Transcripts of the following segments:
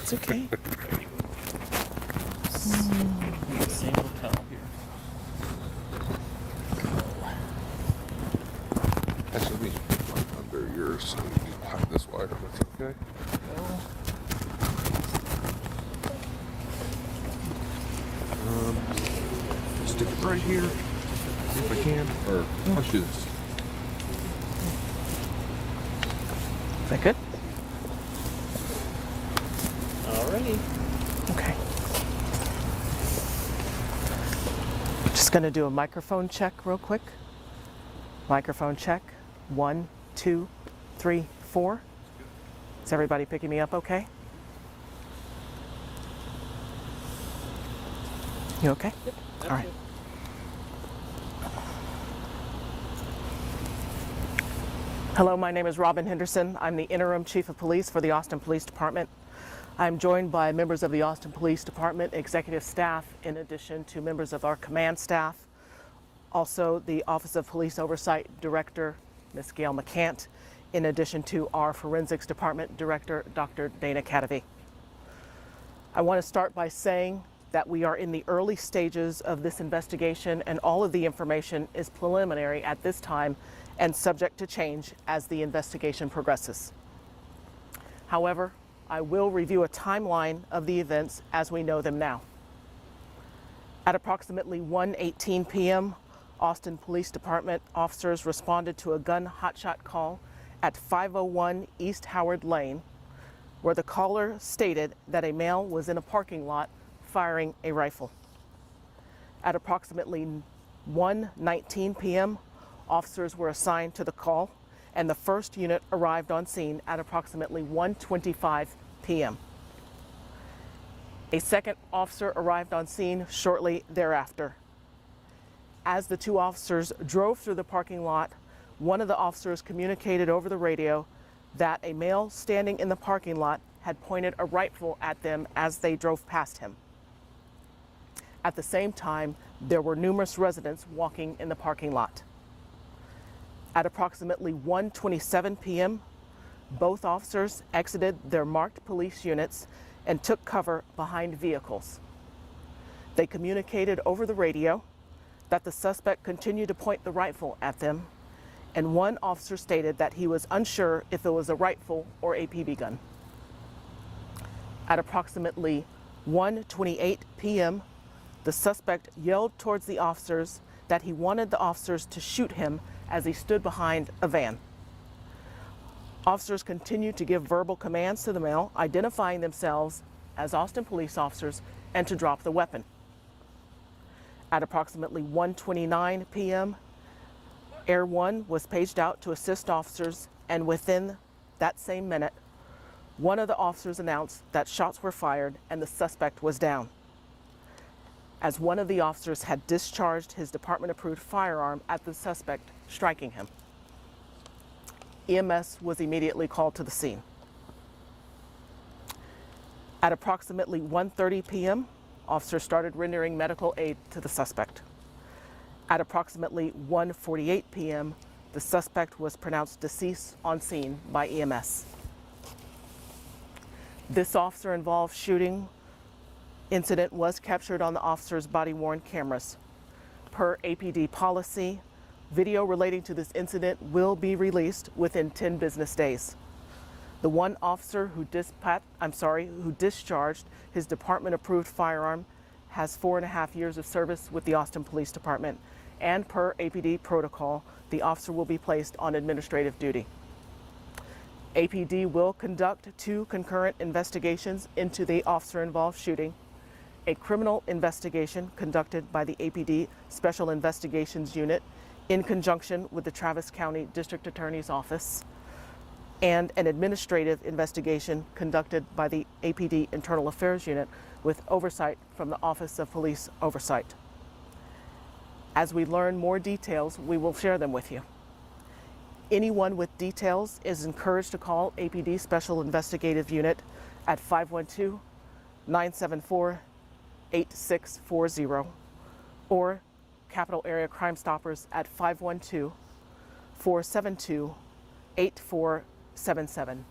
It's okay. Same hotel here. Actually, we should put mine under yours so you can hide this wire. That's okay. Stick it right here if I can, or I'll do this. Is that good? Alrighty. Okay. Just going to do a microphone check real quick. Microphone check. 1, 2, 3, 4. Is everybody picking me up okay? You okay? Yep. All right. Hello, my name is Robin Henderson. I'm the interim chief of police for the Austin Police Department. I'm joined by members of the Austin Police Department executive staff, in addition to members of our command staff, also the Office of Police Oversight Director, Ms. Gail McCant, in addition to our Forensics Department Director, Dr. Dana Cadavy. I want to start by saying that we are in the early stages of this investigation, and all of the information is preliminary at this time and subject to change as the investigation progresses. However, I will review a timeline of the events as we know them now. At approximately 1:18 p.m., Austin Police Department officers responded to a gun hotshot call at 501 East Howard Lane, where the caller stated that a male was in a parking lot firing a rifle. At approximately 1:19 p.m., officers were assigned to the call, and the first unit arrived on scene at approximately 1:25 p.m. A second officer arrived on scene shortly thereafter. As the two officers drove through the parking lot, one of the officers communicated over the radio that a male standing in the parking lot had pointed a rifle at them as they drove past him. At the same time, there were numerous residents walking in the parking lot. At approximately 1:27 p.m., both officers exited their marked police units and took cover behind vehicles. They communicated over the radio that the suspect continued to point the rifle at them, and one officer stated that he was unsure if it was a rifle or a BB gun. At approximately 1:28 p.m., the suspect yelled towards the officers that he wanted the officers to shoot him as he stood behind a van. Officers continued to give verbal commands to the male, identifying themselves as Austin police officers, and to drop the weapon. At approximately 1:29 p.m., Air 1 was paged out to assist officers, and within that same minute, one of the officers announced that shots were fired and the suspect was down, as one of the officers had discharged his department-approved firearm at the suspect, striking him. EMS was immediately called to the scene. At approximately 1:30 p.m., officers started rendering medical aid to the suspect. At approximately 1:48 p.m., the suspect was pronounced deceased on scene by EMS. This officer-involved shooting incident was captured on the officer's body-worn cameras. Per APD policy, video relating to this incident will be released within 10 business days. The one officer who discharged his department-approved firearm has 4.5 years of service with the Austin Police Department, and per APD protocol, the officer will be placed on administrative duty. APD will conduct 2 concurrent investigations into the officer-involved shooting: a criminal investigation conducted by the APD Special Investigations Unit in conjunction with the Travis County District Attorney's Office, and an administrative investigation conducted by the APD Internal Affairs Unit with oversight from the Office of Police Oversight. As we learn more details, we will share them with you. Anyone with details is encouraged to call APD Special Investigative Unit at 512-974-8640 or Capital Area Crime Stoppers at 512-472-8477.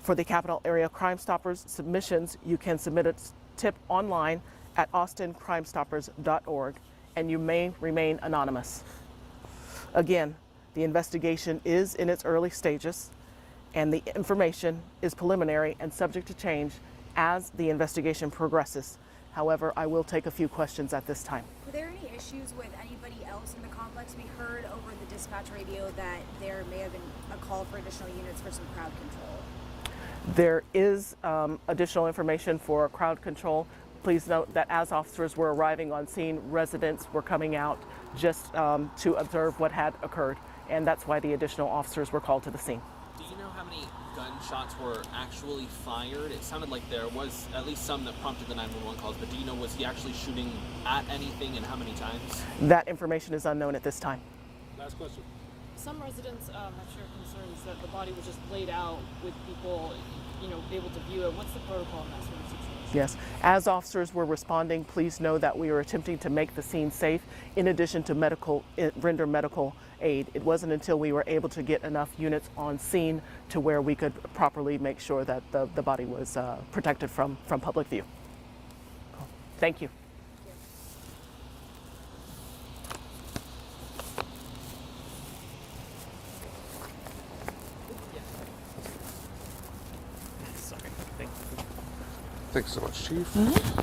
For the Capital Area Crime Stoppers submissions, you can submit a tip online at austincrimestoppers.org, and you may remain anonymous. Again, the investigation is in its early stages, and the information is preliminary and subject to change as the investigation progresses. However, I will take a few questions at this time. Were there any issues with anybody else in the complex? We heard over the dispatch radio that there may have been a call for additional units for some crowd control. There is additional information for crowd control. Please note that as officers were arriving on scene, residents were coming out just to observe what had occurred, and that's why the additional officers were called to the scene. Do you know how many gunshots were actually fired? It sounded like there was at least some that prompted the 911 calls, but do you know, was he actually shooting at anything and how many times? That information is unknown at this time. Last question. Some residents have shared concerns that the body was just laid out with people, able to view it. What's the protocol in that sort of situation? Yes, as officers were responding, please know that we were attempting to make the scene safe in addition to render medical aid. It wasn't until we were able to get enough units on scene to where we could properly make sure that the body was protected from public view. Thank you. Sorry. Thank you. Thanks so much, Chief.